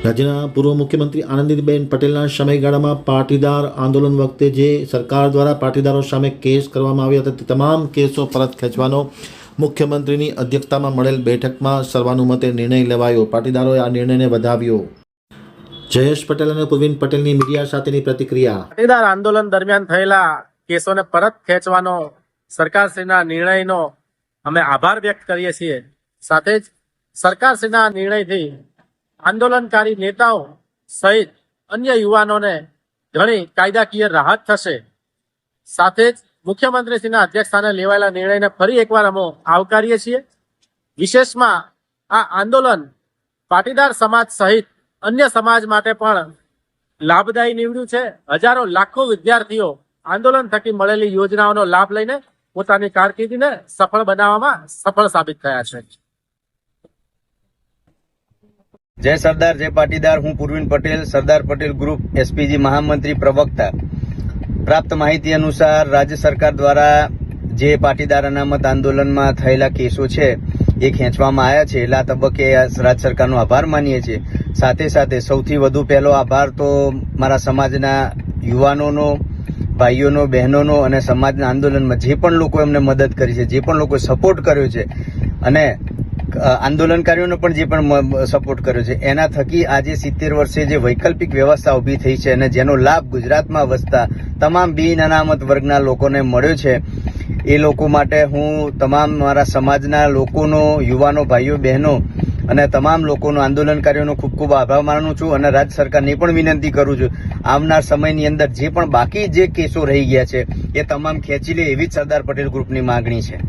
રાજ્યના પૂર્વ મુખ્યમંત્રી આનંદીબેન પટેલના સમયગાળામાં પાટીદાર આંદોલન વખતે જે સરકાર દ્વારા પાટીદારો સામે કેસ કરવામાં આવ્યા હતા તે તમામ કેસો પરત ખેંચવાનો મુખ્યમંત્રીની અધ્યક્ષતામાં મળેલ બેઠકમાં સર્વાનુમતે નિર્ણય લેવાયો। પાટીદારોએ આ નિર્ણયને વધાવ્યો। જયેશ પટેલ અને પૂર્વિન પટેલની મીડિયા સાથેની પ્રતિક્રિયા। પાટીદાર આંદોલન દરમિયાન થયેલા કેસોને પરત ખેંચવાનો સરકારશ્રીના નિર્ણયનો અમે આભાર વ્યક્ત કરીએ છીએ। સાથે જ સરકારશ્રીના નિર્ણયથી આંદોલનકારી નેતાઓ સહિત અન્ય યુવાનોને ઘણી કાયદાકીય રાહત થશે। સાથે જ મુખ્યમંત્રીશ્રીના અધ્યક્ષસ્થાને લેવાયેલા નિર્ણયને ફરી એકવાર અમે આવકારીએ છીએ। વિશેષમાં આ આંદોલન પાટીદાર સમાજ સહિત અન્ય સમાજ માટે પણ લાભદાયી નીવડ્યું છે। હજારો લાખો વિદ્યાર્થીઓ આંદોલન થકી મળેલી યોજનાઓનો લાભ લઈને પોતાની કારકિર્દીને સફળ બનાવવામાં સફળ સાબિત થયા છે। जय सरदार जय पाटीदार। हूँ पूर्विन पटेल, सरदार पटेल ग्रुप एसपीजी महामंत्री प्रवक्ता। प्राप्त माहिती अनुसार राज्य सरकार द्वारा जे पाटीदार अनामत आंदोलन में थयेला केसो छे ए खेंचवामां आव्या छे। एटले आ तबक्के राज्य सरकारनो आभार मानीए छीए। साथे साथे सौथी वधु पहेलो आभार तो मारा समाजना युवानोनो, भाईओनो, बहनोनो अने समाजना आंदोलनमां जे पण लोकोए अमने मदद करी छे, जे पण लोकोए सपोर्ट कर्यो छे अने आंदोलनकारीओने पण जे पण सपोर्ट कर्यो छे एना थकी आज 70 वर्षे जे वैकल्पिक व्यवस्था उभी थई छे अने जेनो लाभ गुजरातमां वसता तमाम बिन अनामत वर्गना लोकोने मळ्यो छे ए लोको माटे हूँ तमाम मारा समाजना लोकोनो, युवानो, भाईओ बहनो अने तमाम लोकोनो, आंदोलनकारीओनो खूब खूब आभार मानु छुं अने राज्य सरकारने पण विनंती करूं छुं आवनार समयनी अंदर जे पण बाकी जे केसो रही गया छे ए तमाम खेंची ले एवी सरदार पटेल ग्रुपनी मागणी छे।